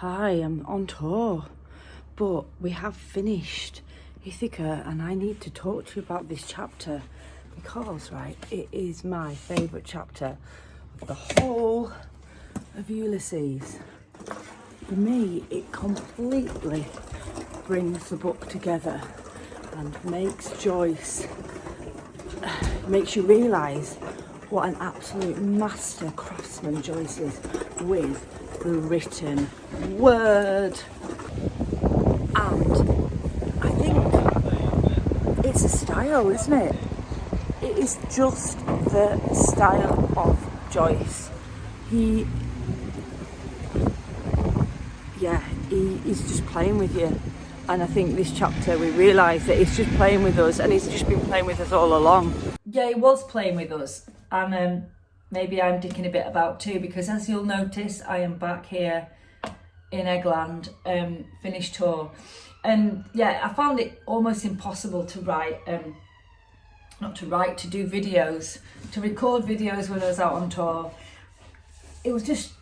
Hi, I'm on tour, but we have finished Ithaca and I need to talk to you about this chapter because, right, it is my favourite chapter of the whole of Ulysses. For me, it completely brings the book together and makes Joyce, makes you realise what an absolute master craftsman Joyce is with the written word. And I think it's a style, isn't it? It is just the style of Joyce. He's just playing with you. And I think this chapter we realise that he's just playing with us, and he's just been playing with us all along. Yeah, he was playing with us, and maybe I'm dicking a bit about too, because as you'll notice, I am back here in Eggland, finished tour. And yeah, I found it almost impossible to write, to do videos, to record videos when I was out on tour. It was just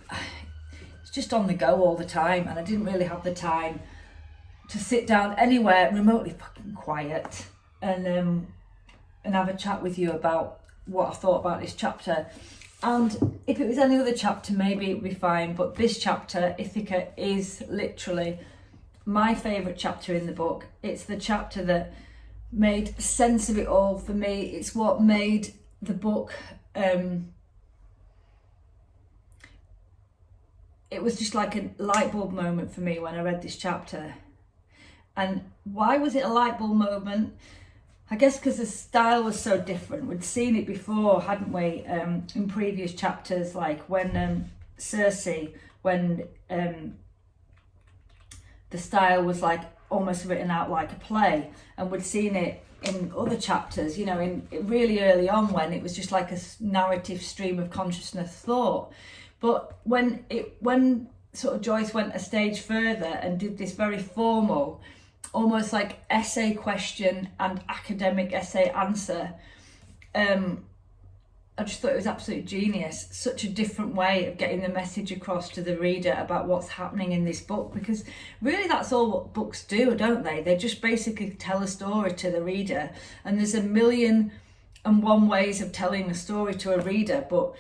on the go all the time, and I didn't really have the time to sit down anywhere remotely fucking quiet and have a chat with you about what I thought about this chapter. And if it was any other chapter, maybe it'd be fine, but this chapter, Ithaca, is literally my favourite chapter in the book. It's the chapter that made sense of it all for me. It's what made the book, it was just like a light bulb moment for me when I read this chapter. And why was it a light bulb moment? I guess because the style was so different. We'd seen it before, hadn't we, in previous chapters, like when Circe, when the style was like almost written out like a play, and we'd seen it in other chapters, you know, in really early on when it was just like a narrative stream of consciousness thought. But when sort of Joyce went a stage further and did this very formal, almost like essay question and academic essay answer, I just thought it was absolute genius. Such a different way of getting the message across to the reader about what's happening in this book, because really that's all what books do, don't they? They just basically tell a story to the reader, and there's a million and one ways of telling a story to a reader, but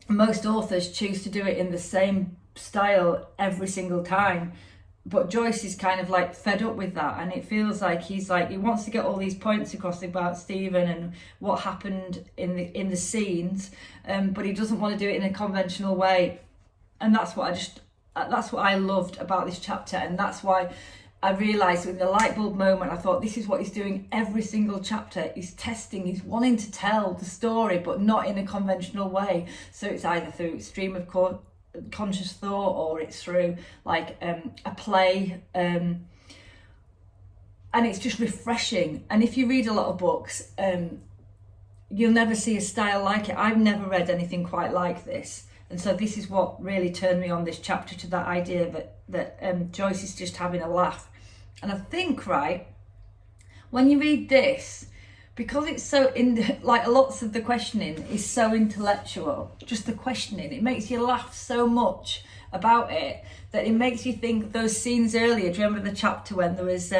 most authors choose to do it in the same style every single time. But Joyce is kind of like fed up with that, and it feels like he wants to get all these points across about Stephen and what happened in the scenes, but he doesn't want to do it in a conventional way. And that's what I loved about this chapter, and that's why I realised in the light bulb moment, I thought this is what he's doing every single chapter. He's testing, he's wanting to tell the story, but not in a conventional way. So it's either through stream of conscious thought, or it's through like a play, and it's just refreshing. And if you read a lot of books, you'll never see a style like it. I've never read anything quite like this, and so this is what really turned me on this chapter, to that idea that Joyce is just having a laugh. And I think, right, when you read this, because it's so like lots of the questioning is so intellectual, just the questioning, it makes you laugh so much about it that it makes you think those scenes earlier. Do you remember the chapter when there was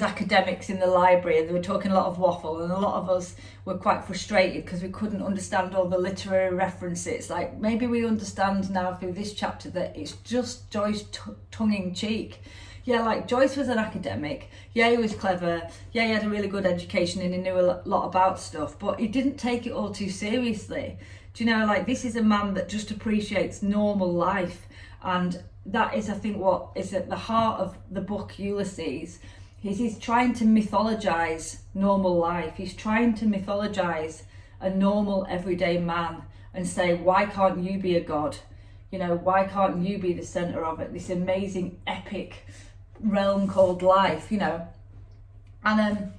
academics in the library and they were talking a lot of waffle, and a lot of us were quite frustrated because we couldn't understand all the literary references. Like, maybe we understand now through this chapter that it's just Joyce tongue-in-cheek. Yeah, like Joyce was an academic. Yeah, he was clever. Yeah, he had a really good education and he knew a lot about stuff, but he didn't take it all too seriously. Do you know, like, this is a man that just appreciates normal life. And that is, I think, what is at the heart of the book Ulysses. He's trying to mythologize normal life. He's trying to mythologize a normal everyday man and say, why can't you be a god? You know, why can't you be the center of it? This amazing epic realm called life, you know. And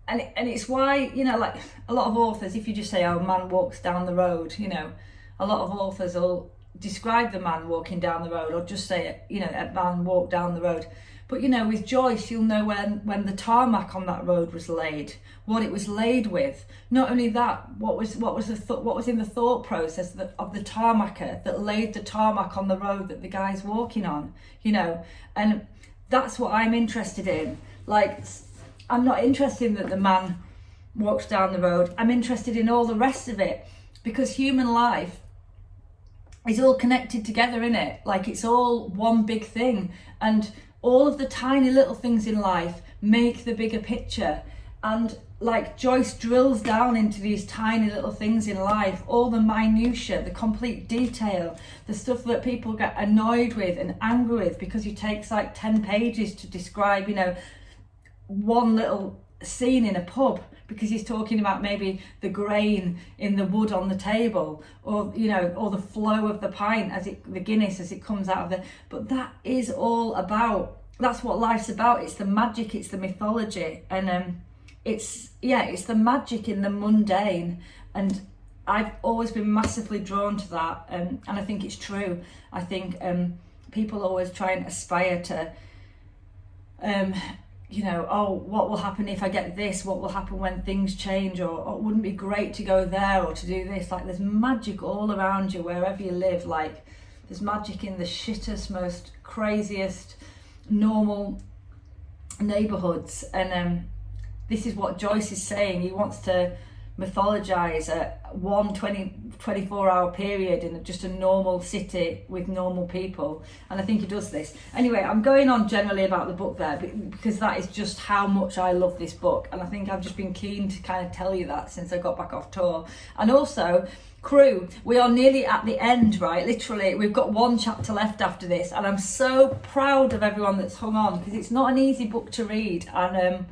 it's why, you know, like a lot of authors, if you just say, oh, man walks down the road, you know, a lot of authors will describe the man walking down the road, or just say, you know, a man walked down the road. But you know, with Joyce, you'll know when the tarmac on that road was laid, what it was laid with. Not only that, what was in the thought process of the tarmacer that laid the tarmac on the road that the guy's walking on, you know. And that's what I'm interested in. Like, I'm not interested in that the man walks down the road. I'm interested in all the rest of it, because human life is all connected together, innit? Like, it's all one big thing, and all of the tiny little things in life make the bigger picture. And like, Joyce drills down into these tiny little things in life, all the minutiae, the complete detail, the stuff that people get annoyed with and angry with because it takes like 10 pages to describe, you know, one little scene in a pub, because he's talking about maybe the grain in the wood on the table, or you know, or the flow of the pint the Guinness as it comes out of the. But that is all about. That's what life's about. It's the magic. It's the mythology, and it's the magic in the mundane. And I've always been massively drawn to that, and I think it's true. I think people always try and aspire to. You know, oh, what will happen if I get this? What will happen when things change? Or wouldn't it be great to go there or to do this? Like, there's magic all around you wherever you live. Like, there's magic in the shittest, most craziest, normal neighbourhoods. And this is what Joyce is saying. He wants to mythologize a 24-hour period in just a normal city with normal people, and I think he does this. Anyway, I'm going on generally about the book there because that is just how much I love this book, and I think I've just been keen to kind of tell you that since I got back off tour. And also, crew, we are nearly at the end, right? Literally, we've got one chapter left after this, and I'm so proud of everyone that's hung on, because it's not an easy book to read. And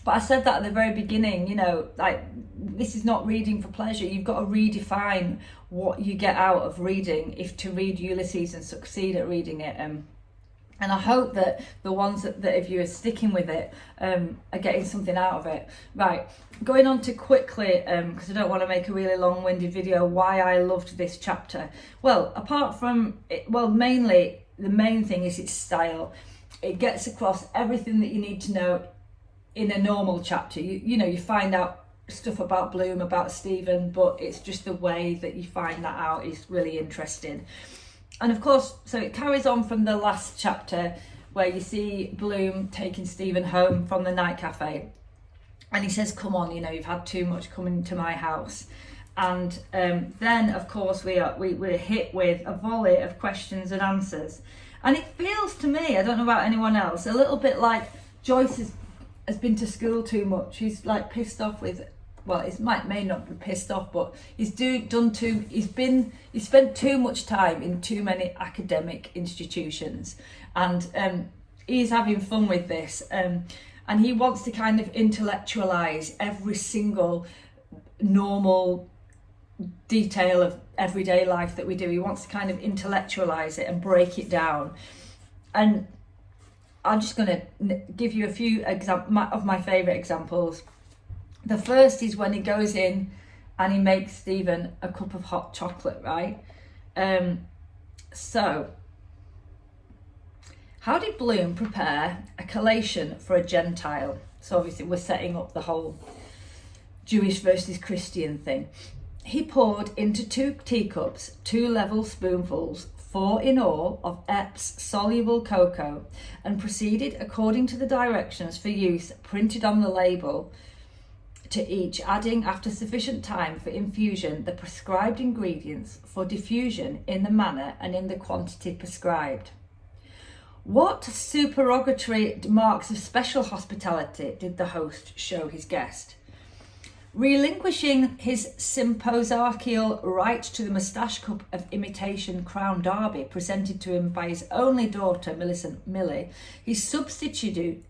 but I said that at the very beginning, you know, like, this is not reading for pleasure. You've got to redefine what you get out of reading if to read Ulysses and succeed at reading it. And I hope that the ones that if you are sticking with it are getting something out of it. Right, going on to quickly, because I don't want to make a really long-winded video, why I loved this chapter. Well, apart from, mainly, the main thing is its style. It gets across everything that you need to know in a normal chapter. You know, you find out stuff about Bloom, about Stephen, but it's just the way that you find that out is really interesting. And of course, so it carries on from the last chapter where you see Bloom taking Stephen home from the night cafe, and he says, come on, you know, you've had too much coming to my house. And then of course we're hit with a volley of questions and answers, and it feels to me, I don't know about anyone else, a little bit like Joyce has been to school too much. He's like pissed off with, well, it may not be pissed off, but he's spent too much time in too many academic institutions, and he's having fun with this, and he wants to kind of intellectualize every single normal detail of everyday life that we do. He wants to kind of intellectualize it and break it down. And I'm just going to give you a few of my favourite examples. The first is when he goes in and he makes Stephen a cup of hot chocolate, right? So, how did Bloom prepare a collation for a Gentile? So obviously we're setting up the whole Jewish versus Christian thing. He poured into 2 teacups 2 level spoonfuls, 4 in all, of Epps soluble cocoa, and proceeded according to the directions for use printed on the label to each, adding after sufficient time for infusion the prescribed ingredients for diffusion in the manner and in the quantity prescribed. What supererogatory marks of special hospitality did the host show his guest? Relinquishing his symposiarchial right to the moustache cup of imitation Crown Derby presented to him by his only daughter, Millicent Millie, he substituted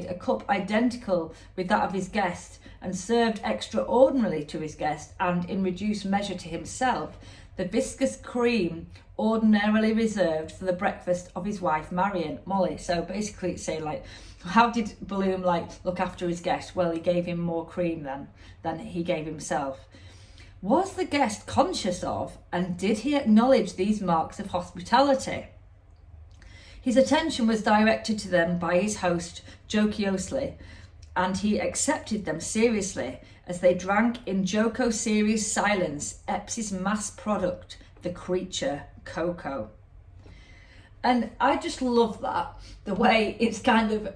a cup identical with that of his guest, and served extraordinarily to his guest, and in reduced measure to himself, the viscous cream ordinarily reserved for the breakfast of his wife Marion, Molly. So basically it's saying, like, how did Bloom look after his guest? Well, he gave him more cream than he gave himself. Was the guest conscious of, and did he acknowledge these marks of hospitality? His attention was directed to them by his host jocosely, and he accepted them seriously as they drank in joco-serious silence Epps' mass product, the creature cocoa. And I just love that, the way it's kind of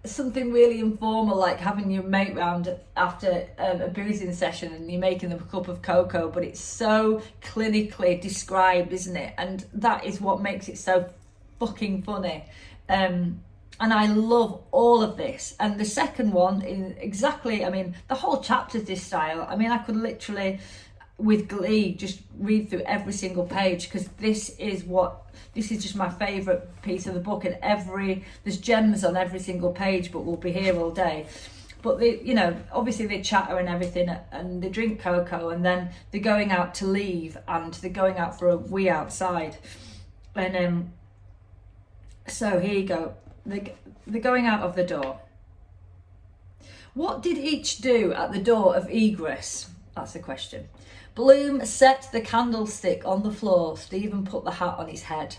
something really informal, like having your mate round after a boozing session and you're making them a cup of cocoa, but it's so clinically described, isn't it? And that is what makes it so fucking funny. And I love all of this. And the second one is exactly, I mean, the whole chapter's this style. I mean, I could literally, with glee, just read through every single page, because this is just my favourite piece of the book, and there's gems on every single page, but we'll be here all day. But they, you know, obviously they chatter and everything, and they drink cocoa, and then they're going out to leave, and they're going out for a wee outside. And so here you go, they're going out of the door. What did each do at the door of egress? That's the question. Bloom set the candlestick on the floor. Stephen put the hat on his head.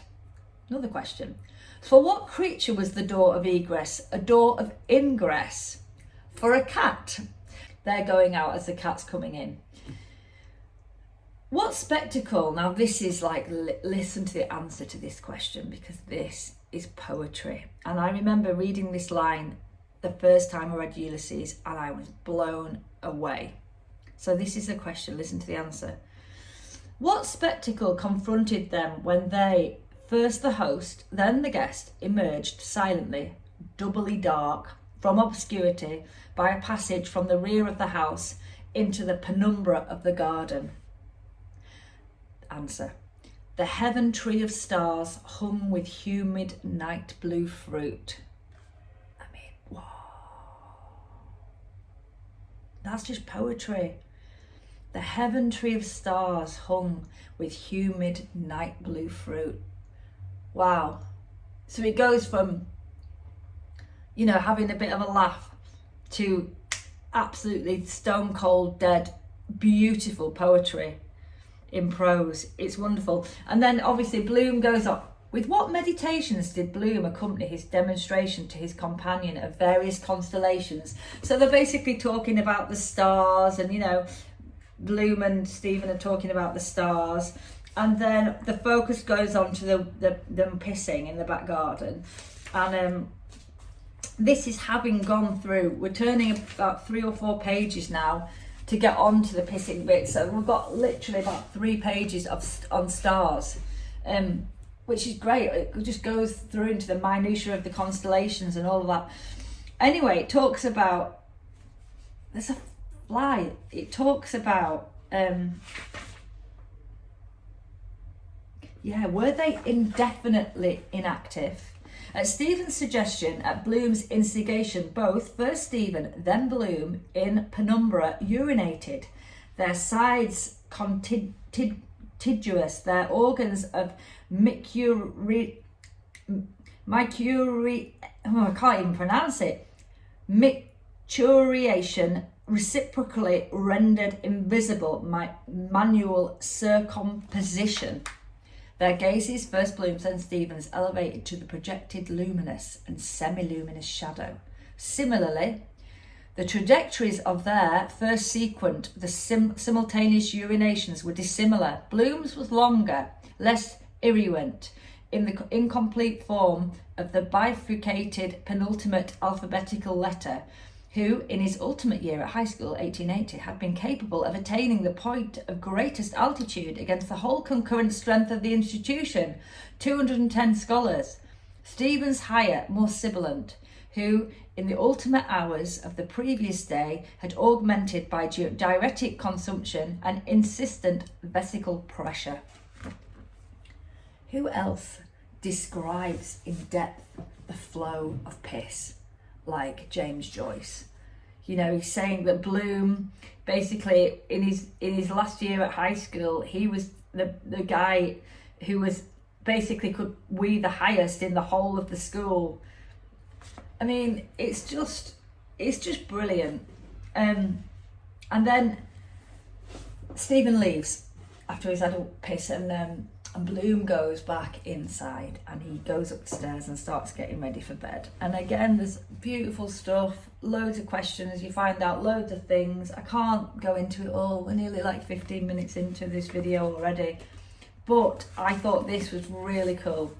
Another question. For what creature was the door of egress a door of ingress? For a cat. They're going out as the cat's coming in. What spectacle? Now this is like, listen to the answer to this question, because this is poetry. And I remember reading this line the first time I read Ulysses, and I was blown away. So this is the question, listen to the answer. What spectacle confronted them when they, first the host, then the guest, emerged silently, doubly dark, from obscurity, by a passage from the rear of the house into the penumbra of the garden? Answer. The heaven tree of stars hung with humid night blue fruit. I mean, wow. That's just poetry. The heaven tree of stars hung with humid night blue fruit. Wow. So it goes from, you know, having a bit of a laugh to absolutely stone cold dead, beautiful poetry in prose. It's wonderful. And then obviously Bloom goes on. With what meditations did Bloom accompany his demonstration to his companion of various constellations? So they're basically talking about the stars, and, you know, Bloom and Stephen are talking about the stars, and then the focus goes on to them pissing in the back garden. And this is having gone through, we're turning about 3 or 4 pages now to get on to the pissing bit, so we've got literally about 3 pages on stars, which is great. It just goes through into the minutiae of the constellations and all of that. Anyway, it talks about, there's a fly, it talks about were they indefinitely inactive? At Stephen's suggestion, at Bloom's instigation, both, first Stephen, then Bloom, in penumbra urinated, their sides contiguous, their organs of I can't even pronounce it, micturiation reciprocally rendered invisible by manual circumposition. Their gazes, first Bloom's then Stephen's, elevated to the projected luminous and semi-luminous shadow. Similarly, the trajectories of their first sequent, the simultaneous urinations, were dissimilar. Bloom's was longer, less irruent, in the incomplete form of the bifurcated penultimate alphabetical letter, who, in his ultimate year at high school, 1880, had been capable of attaining the point of greatest altitude against the whole concurrent strength of the institution, 210 scholars. Stephen's higher, more sibilant, who, in the ultimate hours of the previous day, had augmented by diuretic consumption and insistent vesical pressure. Who else describes in depth the flow of piss like James Joyce? You know, he's saying that Bloom, basically in his last year at high school, he was the guy who was basically could wee the highest in the whole of the school. I mean, it's just brilliant. And then Stephen leaves after he's had a piss, and And Bloom goes back inside and he goes upstairs and starts getting ready for bed. And again, there's beautiful stuff, loads of questions, you find out loads of things. I can't go into it all, we're nearly like 15 minutes into this video already. But I thought this was really cool,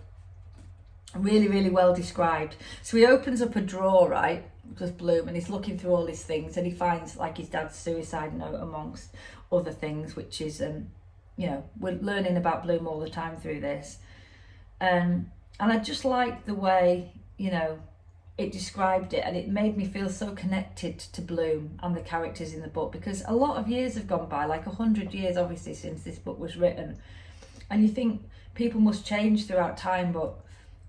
really, really well described. So he opens up a drawer, right, with Bloom, and he's looking through all these things and he finds like his dad's suicide note amongst other things, which is you know, we're learning about Bloom all the time through this. And I just liked the way, you know, it described it, and it made me feel so connected to Bloom and the characters in the book, because a lot of years have gone by, like 100 years obviously since this book was written. And you think people must change throughout time, but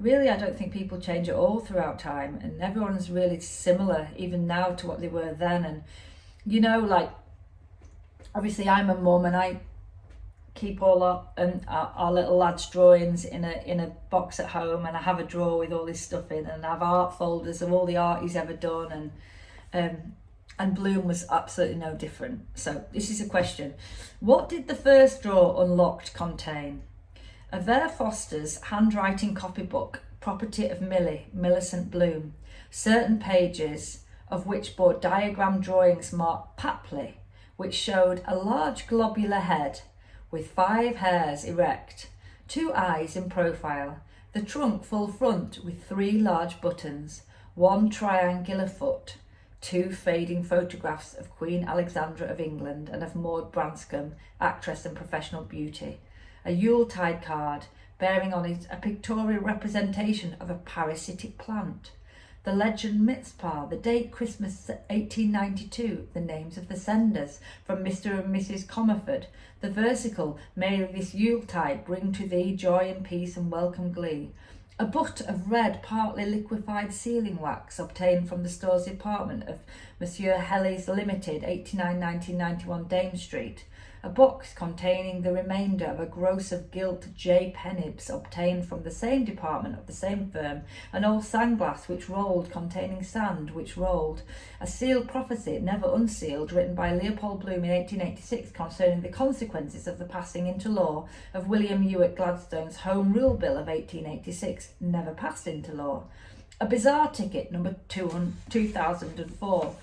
really I don't think people change at all throughout time, and everyone's really similar even now to what they were then. And you know, like obviously I'm a mum and I keep all our little lads' drawings in a box at home, and I have a drawer with all this stuff in, and I have art folders of all the art he's ever done, and Bloom was absolutely no different. So this is a question: what did the first drawer unlocked contain? A Ver Foster's handwriting copybook, property of Millicent Bloom, certain pages of which bore diagram drawings marked Papley, which showed a large globular head with 5 hairs erect, 2 eyes in profile, the trunk full front with 3 large buttons, 1 triangular foot, 2 fading photographs of Queen Alexandra of England and of Maud Branscombe, actress and professional beauty, a Yuletide card bearing on it a pictorial representation of a parasitic plant, the legend Mitzpah, the date Christmas 1892, the names of the senders from Mr. and Mrs. Comerford, the versicle, may this Yuletide bring to thee joy and peace and welcome glee, a butt of red partly liquefied sealing wax obtained from the stores department of Monsieur Helly's Limited, 89 1991 Dame Street, a box containing the remainder of a gross of gilt J. Pennibs obtained from the same department of the same firm, an old sandglass which rolled containing sand which rolled, a sealed prophecy never unsealed written by Leopold Bloom in 1886 concerning the consequences of the passing into law of William Ewart Gladstone's Home Rule Bill of 1886, never passed into law, a bizarre ticket number 2004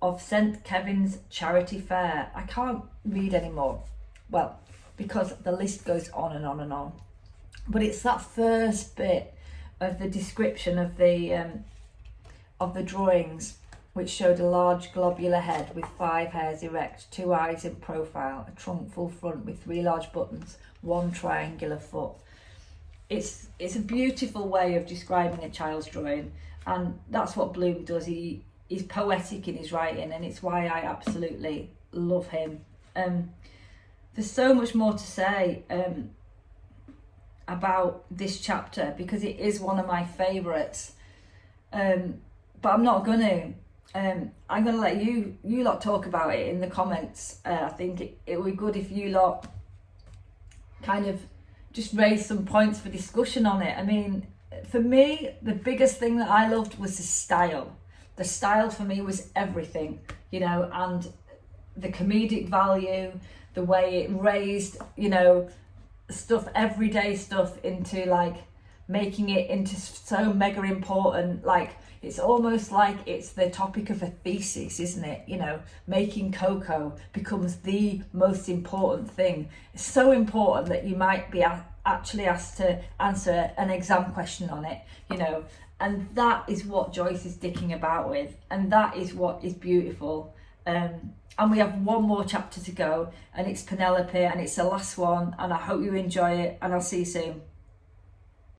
of St. Kevin's Charity Fair. I can't read anymore, well, because the list goes on and on and on. But it's that first bit of the description of the drawings, which showed a large globular head with 5 hairs erect, 2 eyes in profile, a trunk full front with 3 large buttons, 1 triangular foot. It's a beautiful way of describing a child's drawing, and that's what Bloom does. He's poetic in his writing, and it's why I absolutely love him. There's so much more to say about this chapter, because it is one of my favourites. But I'm not going to. I'm going to let you lot talk about it in the comments. I think it would be good if you lot kind of just raise some points for discussion on it. I mean, for me, the biggest thing that I loved was the style. The style for me was everything, you know, and the comedic value, the way it raised, you know, stuff, everyday stuff, into like making it into so mega important. Like, it's almost like it's the topic of a thesis, isn't it? You know, making cocoa becomes the most important thing. It's so important that you might be actually asked to answer an exam question on it, you know. And that is what Joyce is dicking about with, and that is what is beautiful. And we have one more chapter to go, and it's Penelope, and it's the last one, and I hope you enjoy it, and I'll see you soon.